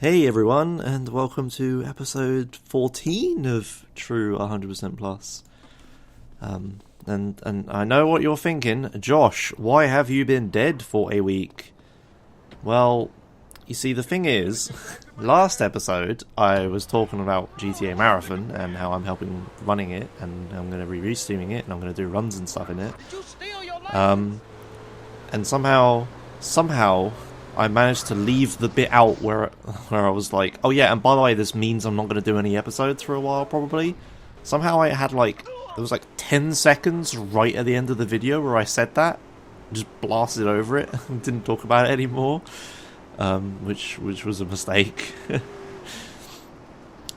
Hey everyone, and welcome to episode 14 of True 100% Plus. And I know what you're thinking. Josh, why have you been dead for a week? Well, you see, the thing is, last episode I was talking about GTA Marathon and how I'm helping running it, and I'm going to be restreaming it, and I'm going to do runs and stuff in it. And somehow I managed to leave the bit out where I was like, oh yeah, and by the way, this means I'm not going to do any episodes for a while, probably. Somehow I had there was 10 seconds right at the end of the video where I said that. Just blasted over it and didn't talk about it anymore. Which was a mistake.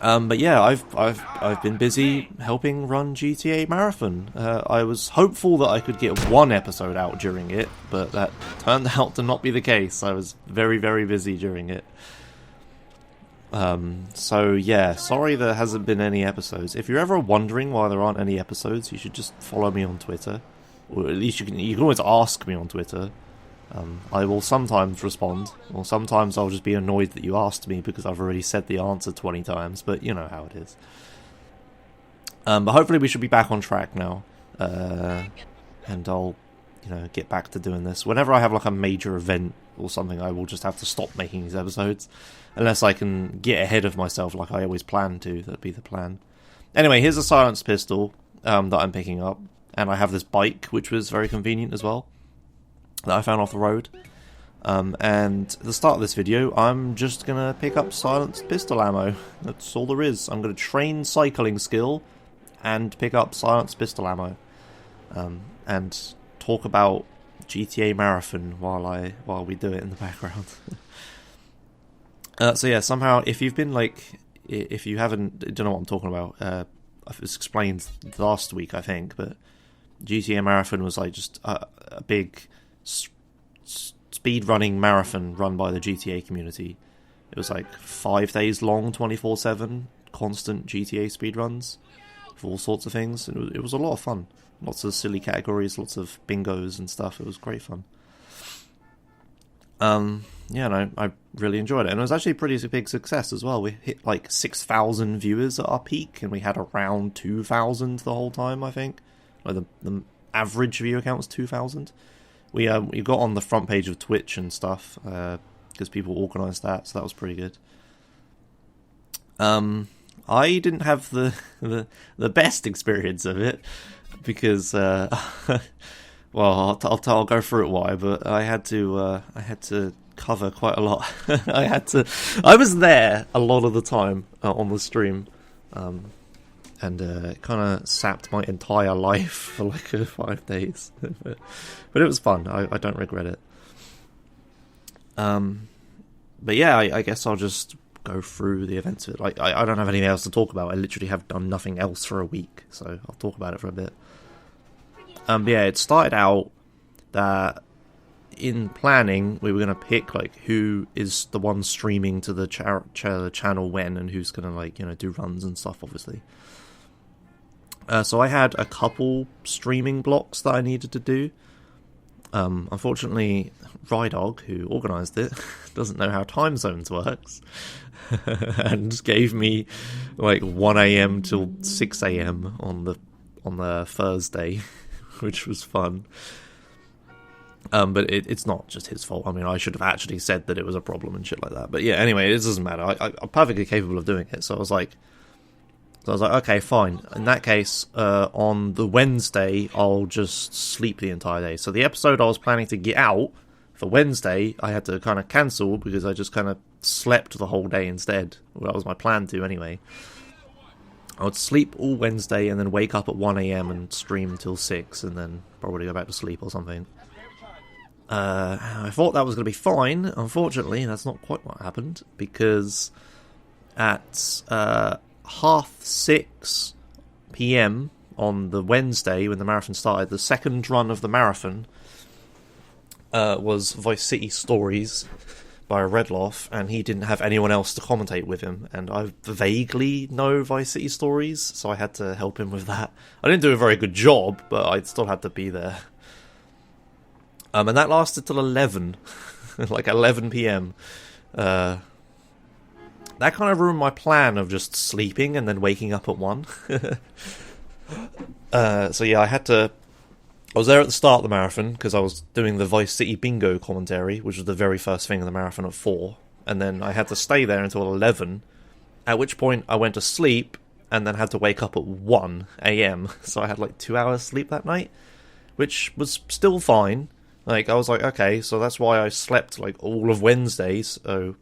But yeah, I've been busy helping run GTA Marathon. I was hopeful that I could get one episode out during it, but that turned out to not be the case. I was very, very busy during it. So yeah, sorry there hasn't been any episodes. If you're ever wondering why there aren't any episodes, you should just follow me on Twitter. Or at least you can always ask me on Twitter. I will sometimes respond, or sometimes I'll just be annoyed that you asked me because I've already said the answer 20 times, but you know how it is. But hopefully we should be back on track now, and I'll, get back to doing this. Whenever I have a major event or something, I will just have to stop making these episodes, unless I can get ahead of myself like I always plan to. That'd be the plan. Anyway, here's a silenced pistol that I'm picking up, and I have this bike, which was very convenient as well, that I found off the road. And at the start of this video, I'm just going to pick up silenced pistol ammo. That's all there is. I'm going to train cycling skill and pick up silenced pistol ammo. And talk about GTA Marathon while we do it in the background. So yeah, somehow, if you've been if you don't know what I'm talking about, it was explained last week, I think, but GTA Marathon was just a big speed running marathon run by the GTA community. It was 5 days long, 24/7, constant GTA speed runs for all sorts of things. It was a lot of fun. Lots of silly categories, lots of bingos and stuff. It was great fun. I really enjoyed it, and it was actually a pretty big success as well. We hit 6,000 viewers at our peak, and we had around 2,000 the whole time, I think. The average viewer count was 2,000. We got on the front page of Twitch and stuff, because people organised that, so that was pretty good. I didn't have the best experience of it, because, well, I'll go through it why, but I had to cover quite a lot. I was there a lot of the time on the stream, and it kind of sapped my entire life for 5 days. But it was fun. I don't regret it. But yeah, I guess I'll just go through the events of it. I don't have anything else to talk about. I literally have done nothing else for a week, so I'll talk about it for a bit. But yeah, it started out that in planning we were going to pick who is the one streaming to the channel when, and who's going to do runs and stuff, obviously. So I had a couple streaming blocks that I needed to do. Unfortunately, Rydog, who organised it, doesn't know how time zones works, and gave me 1 a.m. till 6 a.m. on the Thursday, which was fun. But it's not just his fault. I mean, I should have actually said that it was a problem and shit like that. But yeah, anyway, it doesn't matter. I'm perfectly capable of doing it. So I was like, okay, fine. In that case, on the Wednesday, I'll just sleep the entire day. So the episode I was planning to get out for Wednesday, I had to kind of cancel because I just kind of slept the whole day instead. Well, that was my plan to, anyway. I would sleep all Wednesday and then wake up at 1 a.m. and stream till 6 and then probably go back to sleep or something. I thought that was going to be fine. Unfortunately, that's not quite what happened, because at 6:30 p.m. on the Wednesday when the marathon started, the second run of the marathon was Vice City Stories by Redloff, and he didn't have anyone else to commentate with him, and I vaguely know Vice City Stories, so I had to help him with that. I didn't do a very good job, but I still had to be there. And that lasted till 11, 11 p.m. that kind of ruined my plan of just sleeping and then waking up at 1. So yeah, I was there at the start of the marathon because I was doing the Vice City Bingo commentary, which was the very first thing in the marathon at 4. And then I had to stay there until 11, at which point I went to sleep and then had to wake up at 1 a.m. So I had like 2 hours sleep that night, which was still fine. Like, I was like, okay, so that's why I slept like all of Wednesday. So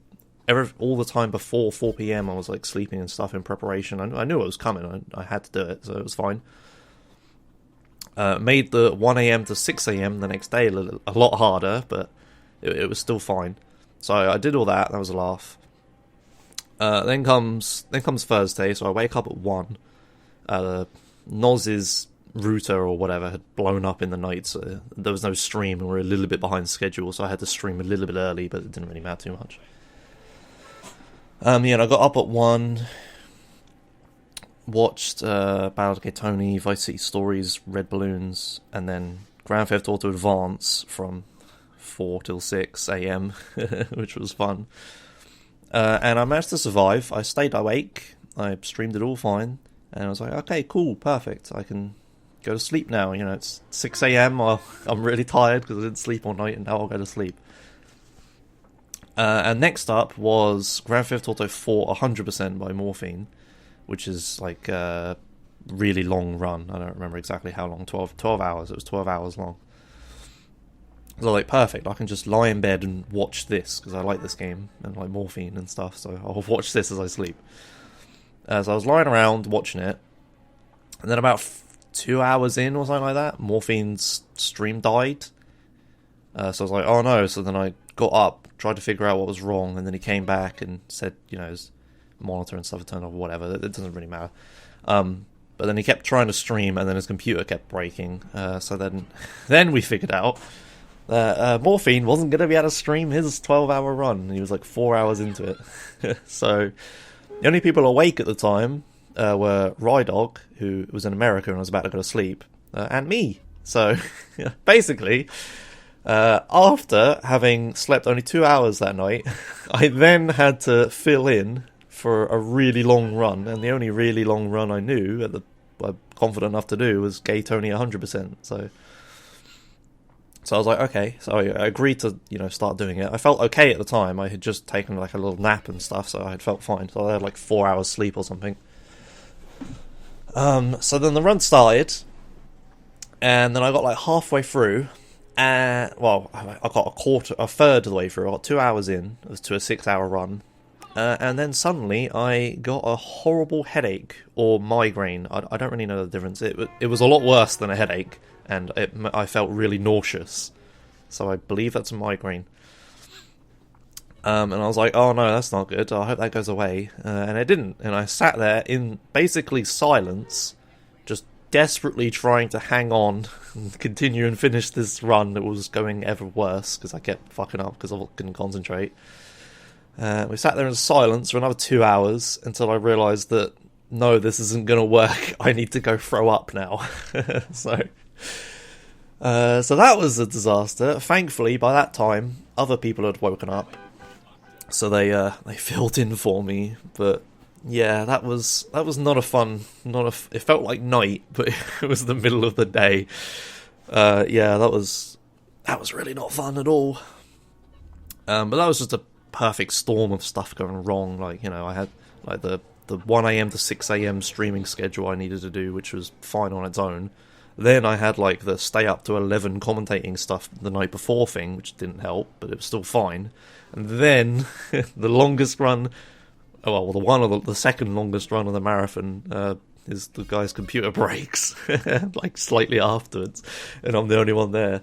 all the time before 4 p.m. I was like sleeping and stuff in preparation. I knew it was coming. I had to do it, so it was fine. Made the 1 a.m. to 6 a.m. the next day a lot harder, but it was still fine. So I did all that. That was a laugh. Then comes Thursday, so I wake up at 1. Noz's router or whatever had blown up in the night, so there was no stream, and we're a little bit behind schedule, so I had to stream a little bit early, but it didn't really matter too much. And I got up at 1, watched Ballad of Gay Tony, Vice City Stories, Red Balloons, and then Grand Theft Auto Advance from 4 till 6 a.m, which was fun. And I managed to survive. I stayed awake, I streamed it all fine, and I was like, okay, cool, perfect, I can go to sleep now. It's 6 a.m, I'm really tired because I didn't sleep all night, and now I'll go to sleep. And next up was Grand Theft Auto 4 100% by Morphine, which is like a really long run. I don't remember exactly how long, 12 hours. It was 12 hours long. So like, perfect, I can just lie in bed and watch this, because I like this game, and like Morphine and stuff, so I'll watch this as I sleep. So I was lying around watching it, and then about 2 hours in or something like that, Morphine's stream died. So I was like, oh no, so then I got up, tried to figure out what was wrong, and then he came back and said, his monitor and stuff had turned off or whatever, it doesn't really matter. But then he kept trying to stream, and then his computer kept breaking, so then we figured out that Morphine wasn't going to be able to stream his 12-hour run. He was like 4 hours into it. So the only people awake at the time were Rydog, who was in America and was about to go to sleep, and me. So basically, after having slept only 2 hours that night, I then had to fill in for a really long run, and the only really long run I knew, I'm confident enough to do, was Gay Tony 100%. So I was like, okay, so I agreed to, start doing it. I felt okay at the time. I had just taken like a little nap and stuff, so I had felt fine. So I had like 4 hours sleep or something. So then the run started, and then I got like halfway through, and I got a third of the way through. I got 2 hours in to a 6-hour run, and then suddenly I got a horrible headache or migraine. I don't really know the difference. It was a lot worse than a headache, and I felt really nauseous. So I believe that's a migraine. And I was like, oh no, that's not good. I hope that goes away. And it didn't. And I sat there in basically silence, just desperately trying to hang on and continue and finish this run that was going ever worse because I kept fucking up because I couldn't concentrate. We sat there in silence for another 2 hours until I realised that, no, this isn't going to work. I need to go throw up now. So that was a disaster. Thankfully, by that time, other people had woken up. So they filled in for me, but yeah, that was not a fun. It felt like night, but it was the middle of the day. Yeah, that was really not fun at all. But that was just a perfect storm of stuff going wrong. Like, I had like the 1 a.m. to 6 a.m. streaming schedule I needed to do, which was fine on its own. Then I had like the stay up to 11 commentating stuff the night before thing, which didn't help, but it was still fine. And then the longest run, the second longest run of the marathon, is the guy's computer breaks like slightly afterwards, and I'm the only one there.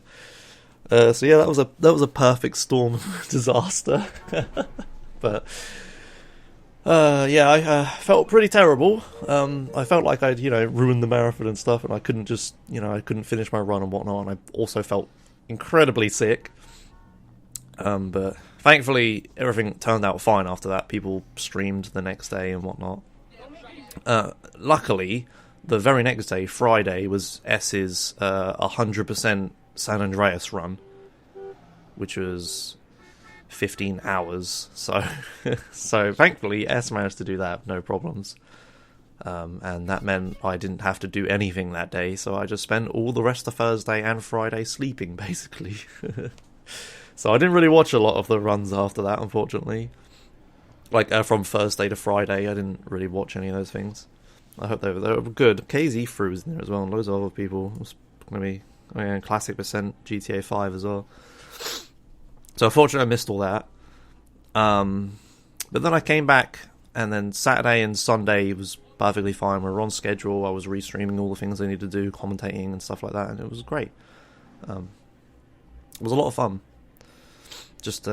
So yeah, that was a perfect storm of disaster. But yeah, I felt pretty terrible. I felt like I'd ruined the marathon and stuff, and I couldn't finish my run and whatnot. And I also felt incredibly sick. But thankfully, everything turned out fine after that. People streamed the next day and whatnot. Luckily, the very next day, Friday, was S's 100% San Andreas run, which was 15 hours. So so thankfully S managed to do that, no problems. And that meant I didn't have to do anything that day, so I just spent all the rest of Thursday and Friday sleeping, basically. So I didn't really watch a lot of the runs after that, unfortunately. Like, from Thursday to Friday, I didn't really watch any of those things. I hope they were good. KZ Fruit was in there as well, and loads of other people. It was going to be Classic Percent, GTA 5 as well. So unfortunately I missed all that. But then I came back, and then Saturday and Sunday was perfectly fine. We were on schedule. I was restreaming all the things I needed to do, commentating and stuff like that, and it was great. It was a lot of fun. Just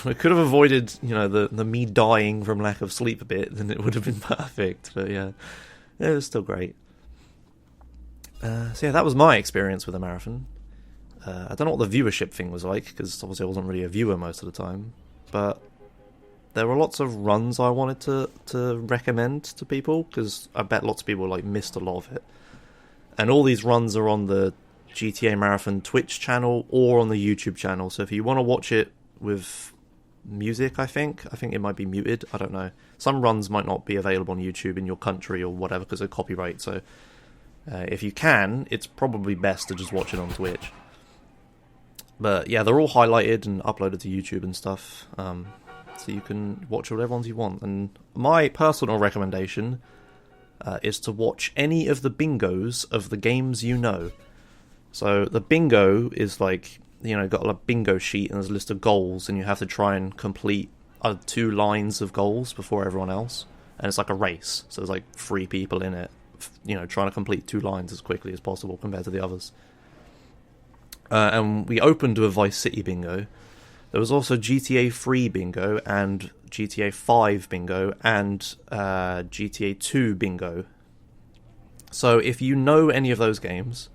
we could have avoided, the me dying from lack of sleep a bit, then it would have been perfect. But yeah, it was still great. So yeah, that was my experience with a marathon. I don't know what the viewership thing was like, because obviously I wasn't really a viewer most of the time. But there were lots of runs I wanted to recommend to people, because I bet lots of people missed a lot of it. And all these runs are on the GTA Marathon Twitch channel or on the YouTube channel. So if you want to watch it with music, I think it might be muted. I don't know. Some runs might not be available on YouTube in your country or whatever because of copyright. So if you can, it's probably best to just watch it on Twitch. But yeah, they're all highlighted and uploaded to YouTube and stuff. So you can watch whatever ones you want. And my personal recommendation is to watch any of the bingos of the games you know. So the bingo is got a bingo sheet and there's a list of goals, and you have to try and complete 2 lines of goals before everyone else. And it's like a race. So there's 3 people in it, trying to complete 2 lines as quickly as possible compared to the others. And we opened with Vice City bingo. There was also GTA 3 bingo and GTA 5 bingo and GTA 2 bingo. So if you know any of those games,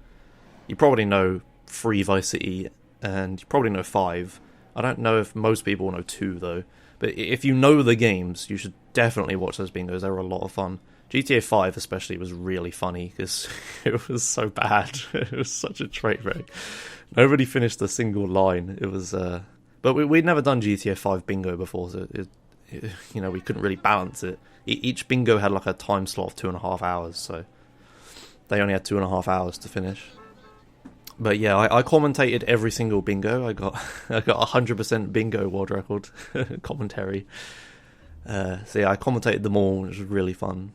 you probably know 3 Vice City and you probably know 5. I don't know if most people know 2 though. But if you know the games, you should definitely watch those bingos. They were a lot of fun. GTA 5 especially was really funny because it was so bad. It was such a train wreck. Nobody finished a single line. It was, but we'd never done GTA 5 bingo before, so we couldn't really balance it. Each bingo had a time slot of 2.5 hours, so they only had 2.5 hours to finish. But yeah, I commentated every single bingo. I got 100% bingo world record commentary. So yeah, I commentated them all. It was really fun.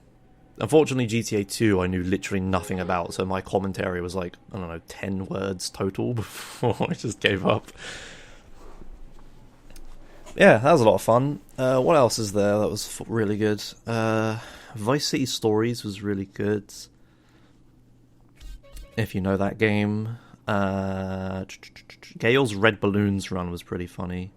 Unfortunately, GTA 2 I knew literally nothing about, so my commentary was 10 words total before I just gave up. Yeah, that was a lot of fun. What else is there that was really good? Vice City Stories was really good, if you know that game. Gale's Red Balloons run was pretty funny.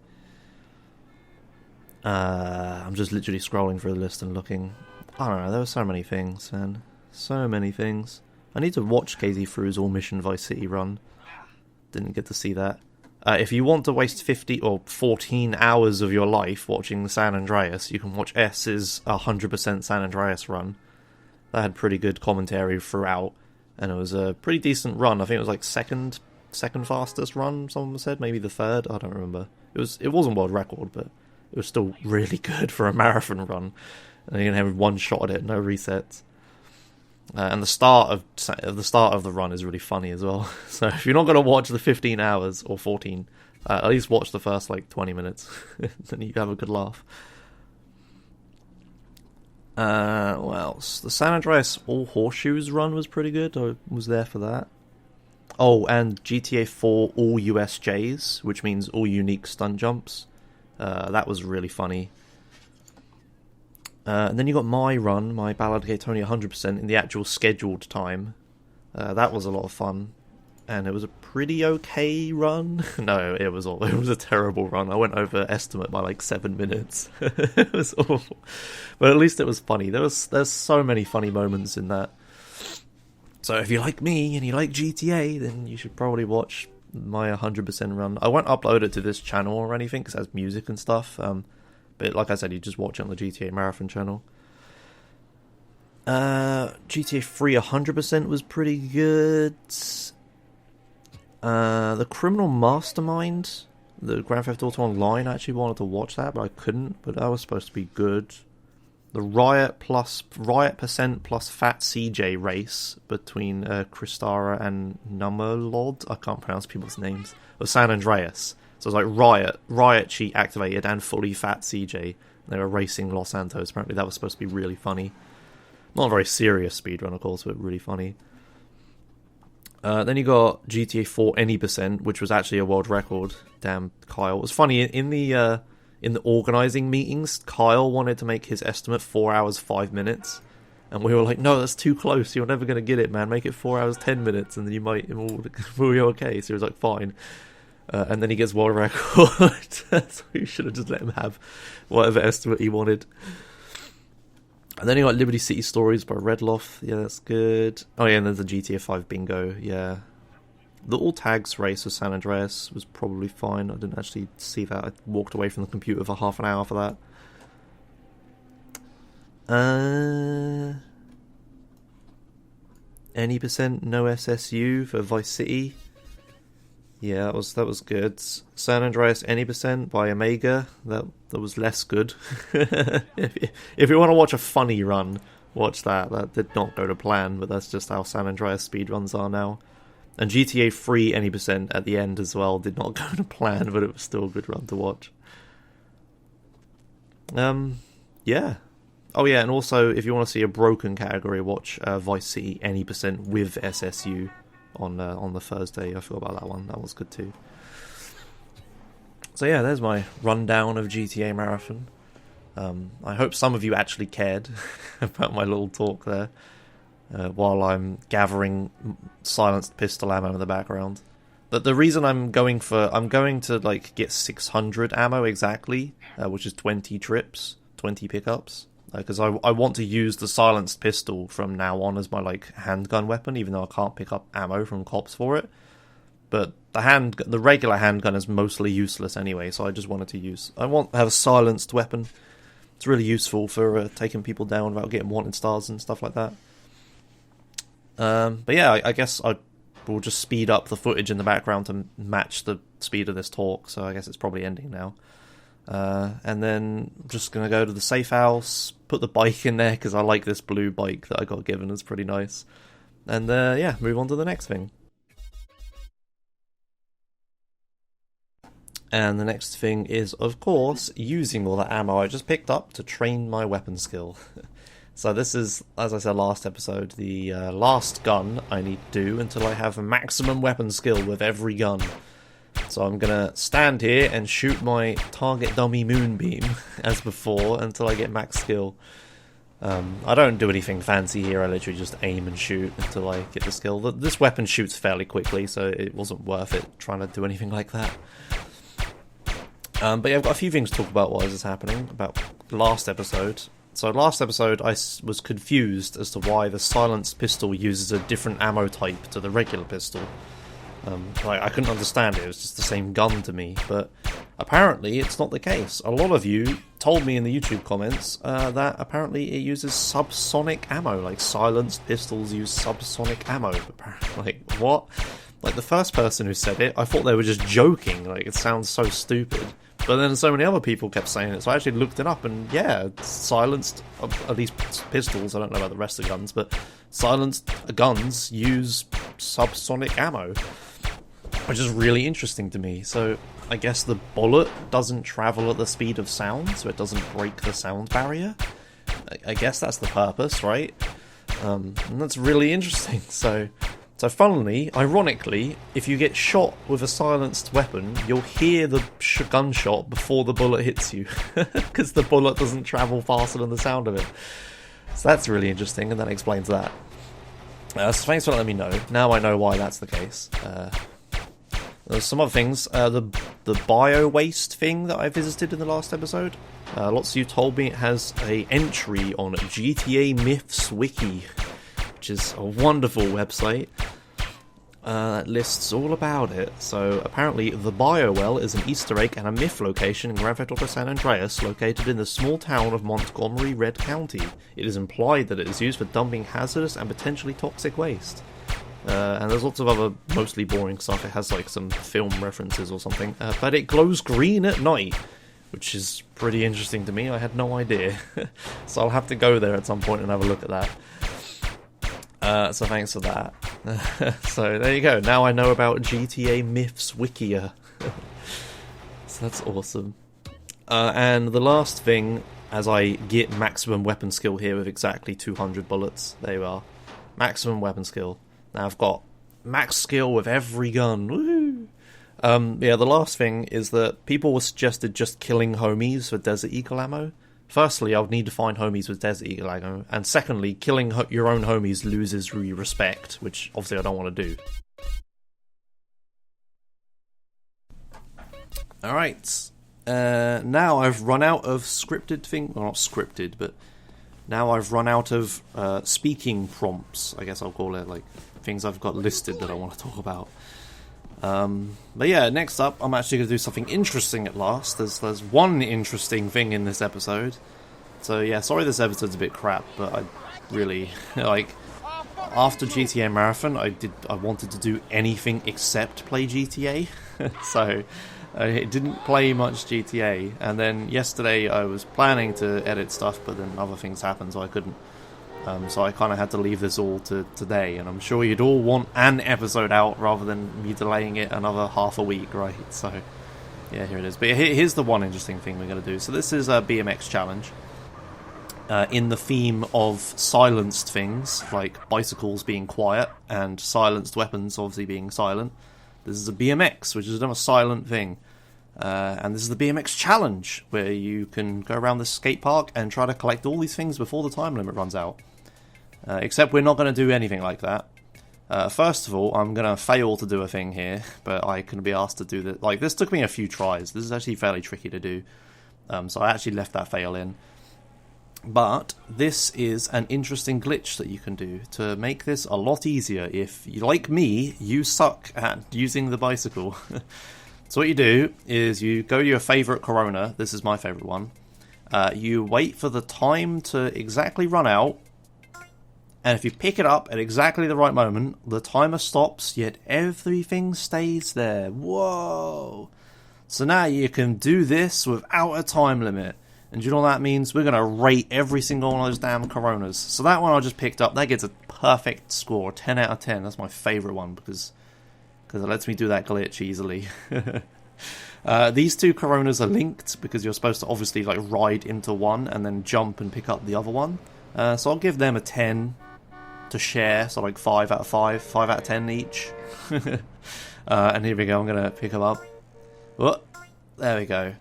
I'm just literally scrolling through the list and looking. I don't know, there were so many things, man. So many things. I need to watch KZ Fru's All Mission Vice City run. Didn't get to see that. If you want to waste 50 or 14 hours of your life watching the San Andreas, you can watch S's 100% San Andreas run. That had pretty good commentary throughout, and it was a pretty decent run. I think it was second fastest run, someone said, maybe the third, I don't remember. It wasn't world record, but it was still really good for a marathon run. And you're gonna have one shot at it, no resets. And the start of the run is really funny as well. So if you're not gonna watch the 15 hours or 14, at least watch the first 20 minutes, then you can have a good laugh. What else? The San Andreas All Horseshoes run was pretty good. I was there for that. Oh, and GTA 4 All USJs, which means all unique stunt jumps. That was really funny. And then you got my run, my Ballad Gaytoni 100% in the actual scheduled time. That was a lot of fun, and it was a pretty okay run. No, it was a terrible run. I went over estimate by 7 minutes. It was awful, but at least it was funny. There's so many funny moments in that. So if you like me and you like GTA, then you should probably watch my 100% run. I won't upload it to this channel or anything because it has music and stuff. But like I said, you just watch it on the GTA Marathon channel. GTA 3 100% was pretty good. The Criminal Mastermind the Grand Theft Auto Online. I actually wanted to watch that, but I couldn't. But that was supposed to be good. The Riot percent plus Fat CJ race between Kristara and Nummerlod. I can't pronounce people's names. Of San Andreas. So it's like Riot cheat activated and fully Fat CJ. They were racing Los Santos. Apparently that was supposed to be really funny. Not a very serious speedrun, of course, but really funny. Then you got GTA 4 any percent, which was actually a world record. Damn, Kyle. It was funny, in the organising meetings, Kyle wanted to make his estimate 4 hours 5 minutes. And we were like, no, that's too close. You're never going to get it, man. Make it 4 hours 10 minutes and then we'll be okay. So he was like, fine. And then he gets world record. So you should have just let him have whatever estimate he wanted. And then you got Liberty City Stories by Redloff. Yeah, that's good. Oh yeah, and there's the GTA 5 bingo. Yeah. The all tags race with San Andreas was probably fine. I didn't actually see that. I walked away from the computer for half an hour for that. Any percent no SSU for Vice City. Yeah, that was good. San Andreas any percent by Omega. That was less good. if you want to watch a funny run, watch that. That did not go to plan, but that's just how San Andreas speedruns are now. And GTA 3 any percent at the end as well did not go to plan, but it was still a good run to watch. Yeah. Oh yeah, and also if you want to see a broken category, watch Vice City any percent with SSU. On the Thursday. I forgot about that one. That was good too. So yeah, there's my rundown of GTA Marathon. I hope some of you actually cared about my little talk there while I'm gathering silenced pistol ammo in the background. But the reason I'm going to like get 600 ammo exactly, which is 20 trips, 20 pickups. Because I want to use the silenced pistol from now on as my like handgun weapon, even though I can't pick up ammo from cops for it. But the regular handgun is mostly useless anyway, so I just wanted to I want to have a silenced weapon. It's really useful for taking people down without getting wanted stars and stuff like that. But yeah, I guess I will just speed up the footage in the background to match the speed of this talk, so I guess it's probably ending now. And then I'm just going to go to the safe house, put the bike in there because I like this blue bike that I got given. It's pretty nice. And yeah, move on to the next thing. And the next thing is, of course, using all the ammo I just picked up to train my weapon skill. So this is, as I said last episode, the last gun I need to do until I have a maximum weapon skill with every gun. So I'm going to stand here and shoot my target dummy moonbeam, as before, until I get max skill. I don't do anything fancy here, I literally just aim and shoot until I get the skill. This weapon shoots fairly quickly, so it wasn't worth it trying to do anything like that. But yeah, I've got a few things to talk about while this is happening, about last episode. So last episode I was confused as to why the silenced pistol uses a different ammo type to the regular pistol. I couldn't understand it. It was just the same gun to me, but apparently it's not the case. A lot of you told me in the YouTube comments that apparently it uses subsonic ammo, like silenced pistols use subsonic ammo. Like, what? Like, the first person who said it, I thought they were just joking, like, it sounds so stupid. But then so many other people kept saying it, so I actually looked it up, and yeah, silenced, at least pistols, I don't know about the rest of the guns, but silenced guns use subsonic ammo, which is really interesting to me. So I guess the bullet doesn't travel at the speed of sound, so it doesn't break the sound barrier. I guess that's the purpose, right? And that's really interesting. So funnily, ironically, if you get shot with a silenced weapon, you'll hear the gunshot before the bullet hits you, because the bullet doesn't travel faster than the sound of it. So that's really interesting, and that explains that. So thanks for letting me know. Now I know why that's the case. There's some other things. The bio-waste thing that I visited in the last episode. Lots of you told me it has an entry on GTA Myths Wiki, which is a wonderful website that lists all about it. So apparently the Biowell is an Easter egg and a myth location in Grand Theft Auto San Andreas, located in the small town of Montgomery Red County. It is implied that it is used for dumping hazardous and potentially toxic waste. and there's lots of other mostly boring stuff. It has like some film references or something, but it glows green at night, which is pretty interesting to me. I had no idea. So I'll have to go there at some point and have a look at that. So thanks for that. So there you go. Now I know about GTA Myths Wikia. So that's awesome. And the last thing, as I get maximum weapon skill here with exactly 200 bullets. There you are. Maximum weapon skill. Now I've got max skill with every gun. Woohoo! Yeah, the last thing is that people were suggested just killing homies with Desert Eagle ammo. Firstly, I would need to find homies with Desert Eagle ammo, and secondly, killing your own homies loses respect, which obviously I don't want to do. Alright, now I've run out of scripted things, well not scripted, but now I've run out of speaking prompts, I guess I'll call it, like things I've got listed that I want to talk about. But yeah, next up, I'm actually going to do something interesting at last. There's one interesting thing in this episode. So yeah, sorry this episode's a bit crap, but I really, like, after GTA Marathon, I wanted to do anything except play GTA. So I didn't play much GTA, and then yesterday I was planning to edit stuff, but then other things happened, so I couldn't. So I kind of had to leave this all to today, and I'm sure you'd all want an episode out rather than me delaying it another half a week, right? So, yeah, here it is. But here's the one interesting thing we're going to do. So this is a BMX challenge in the theme of silenced things, like bicycles being quiet and silenced weapons obviously being silent. This is a BMX, which is another silent thing. And this is the BMX challenge, where you can go around the skate park and try to collect all these things before the time limit runs out. Except we're not going to do anything like that. First of all, I'm going to fail to do a thing here, but I can be asked to do that. Like, this took me a few tries. This is actually fairly tricky to do. So I actually left that fail in. But this is an interesting glitch that you can do to make this a lot easier if, like me, you suck at using the bicycle. So what you do is you go to your favourite Corona. This is my favourite one. You wait for the time to exactly run out. And if you pick it up at exactly the right moment, the timer stops, yet everything stays there. Whoa! So now you can do this without a time limit. And do you know what that means? We're going to rate every single one of those damn Coronas. So that one I just picked up, that gets a perfect score, 10 out of 10. That's my favourite one because it lets me do that glitch easily. These two Coronas are linked because you're supposed to obviously like ride into one and then jump and pick up the other one. So I'll give them a 10 to share, so like 5 out of 5, 5 out of 10 each. And here we go, I'm going to pick them up. Oh, there we go.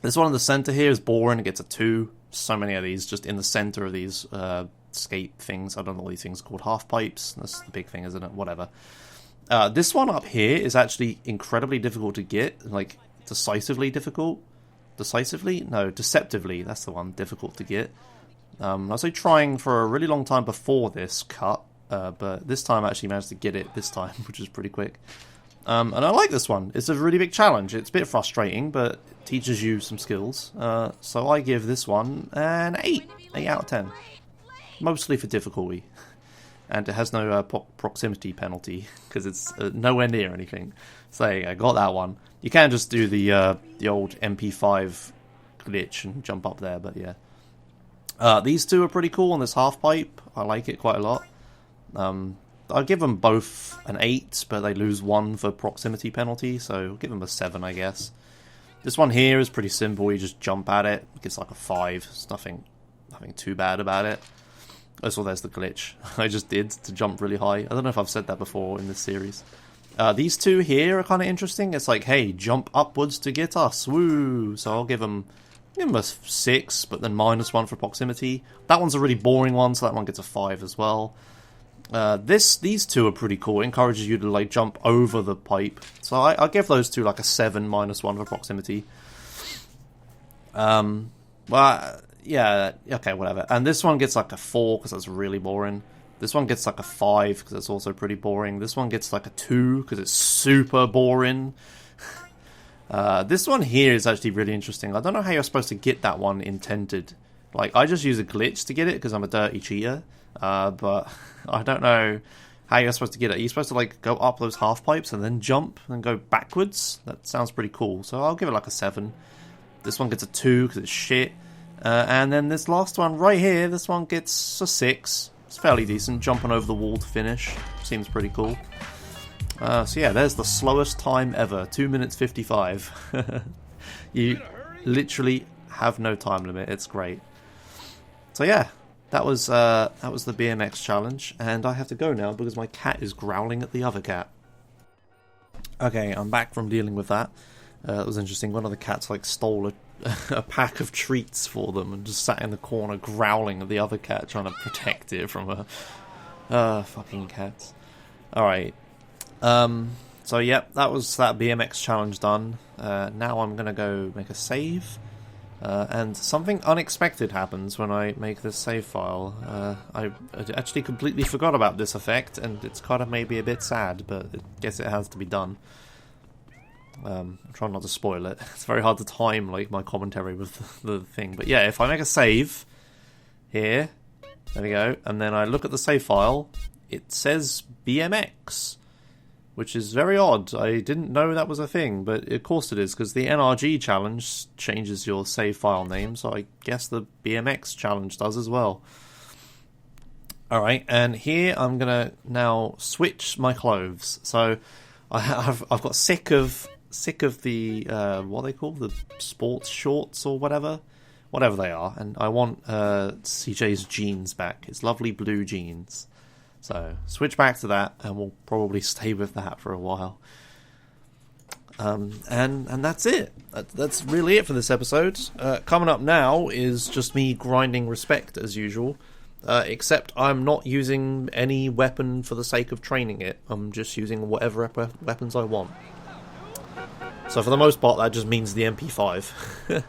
This one in the center here is boring, it gets a 2. So many of these just in the center of these skate things. I don't know what these things are called, half pipes. That's the big thing, isn't it? Whatever. This one up here is actually incredibly difficult to get, like decisively difficult. Decisively? No, deceptively, that's the one, difficult to get. I was like trying for a really long time before this cut, but this time I actually managed to get it this time, which is pretty quick. And I like this one. It's a really big challenge. It's a bit frustrating, but it teaches you some skills. So I give this one an 8. 8 out of 10. Mostly for difficulty. And it has no proximity penalty, because it's nowhere near anything. So there you go, got that one. You can just do the old MP5 glitch and jump up there, but yeah. These two are pretty cool on this half pipe. I like it quite a lot. I'll give them both an 8, but they lose 1 for proximity penalty, so I'll give them a 7, I guess. This one here is pretty simple. You just jump at it. It gets like a 5. There's nothing too bad about it. Oh, there's the glitch I just did to jump really high. I don't know if I've said that before in this series. These two here are kind of interesting. It's like, hey, jump upwards to get us. Woo! So I'll give them a 6, but then -1 for proximity. That one's a really boring one, so that one gets a 5 as well. These two are pretty cool. It encourages you to like jump over the pipe. So I'll give those two like a 7 -1 for proximity. Well, yeah, okay, whatever. And this one gets like a 4 because that's really boring. This one gets like a 5 because it's also pretty boring. This one gets like a 2 because it's super boring. This one here is actually really interesting. I don't know how you're supposed to get that one intended. Like, I just use a glitch to get it because I'm a dirty cheater. But I don't know how you're supposed to get it. Are you supposed to like go up those half pipes and then jump and go backwards? That sounds pretty cool. So I'll give it like a 7. This one gets a 2 because it's shit. And then this last one right here, this one gets a 6. It's fairly decent. Jumping over the wall to finish. Seems pretty cool. So yeah, there's the slowest time ever. 2 minutes 55. You literally have no time limit. It's great. So yeah, that was the BMX challenge, and I have to go now because my cat is growling at the other cat. Okay, I'm back from dealing with that. It was interesting. One of the cats like stole a pack of treats for them and just sat in the corner growling at the other cat, trying to protect it from her. Fucking cats. Alright. So yep, that was that BMX challenge done. Now I'm gonna go make a save. And something unexpected happens when I make this save file. I actually completely forgot about this effect, and it's kind of maybe a bit sad, but I guess it has to be done. I'm trying not to spoil it. It's very hard to time like my commentary with the thing. But yeah, if I make a save here, there we go, and then I look at the save file, it says BMX, which is very odd. I didn't know that was a thing, but of course it is, because the NRG challenge changes your save file name, so I guess the BMX challenge does as well. Alright, and here I'm going to now switch my clothes. So I've got sick of the, what are they called? The sports shorts or whatever they are, and I want CJ's jeans back. It's lovely blue jeans. So, switch back to that, and we'll probably stay with that for a while. And that's it. That's really it for this episode. Coming up now is just me grinding respect, as usual. Except I'm not using any weapon for the sake of training it. I'm just using whatever weapons I want. So for the most part, that just means the MP5.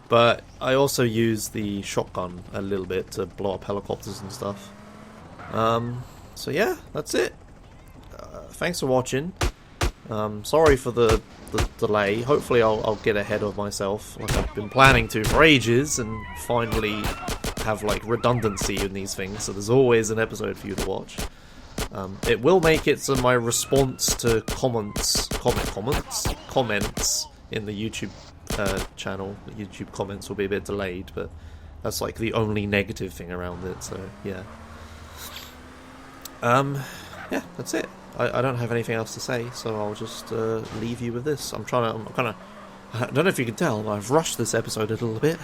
But I also use the shotgun a little bit to blow up helicopters and stuff. So yeah, that's it. Thanks for watching. Sorry for the delay. Hopefully I'll get ahead of myself like I've been planning to for ages, and finally have like redundancy in these things, so there's always an episode for you to watch. It will make it so my response to comments in the YouTube channel, the YouTube comments will be a bit delayed, but that's like the only negative thing around it, so yeah. Yeah, that's it. I don't have anything else to say, so I'll just leave you with this. I don't know if you can tell, I've rushed this episode a little bit.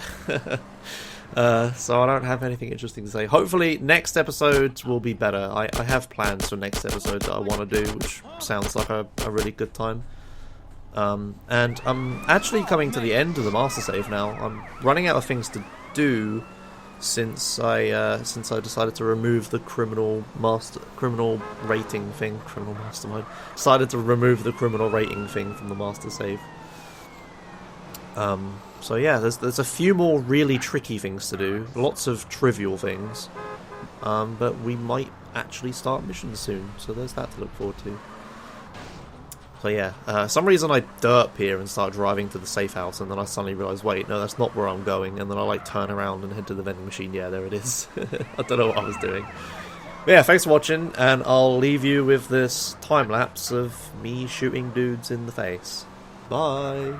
So I don't have anything interesting to say. Hopefully next episode will be better. I have plans for next episode that I want to do, which sounds like a really good time. And I'm actually coming to the end of the master save now. I'm running out of things to do since I decided to remove the criminal rating thing. Criminal mastermind decided to remove the criminal rating thing from the master save. So yeah, there's a few more really tricky things to do, lots of trivial things, but we might actually start missions soon, so there's that to look forward to. So yeah, some reason I derp here and start driving to the safe house, and then I suddenly realise, wait, no, that's not where I'm going, and then I like turn around and head to the vending machine. Yeah, there it is. I don't know what I was doing. But yeah, thanks for watching, and I'll leave you with this time lapse of me shooting dudes in the face. Bye!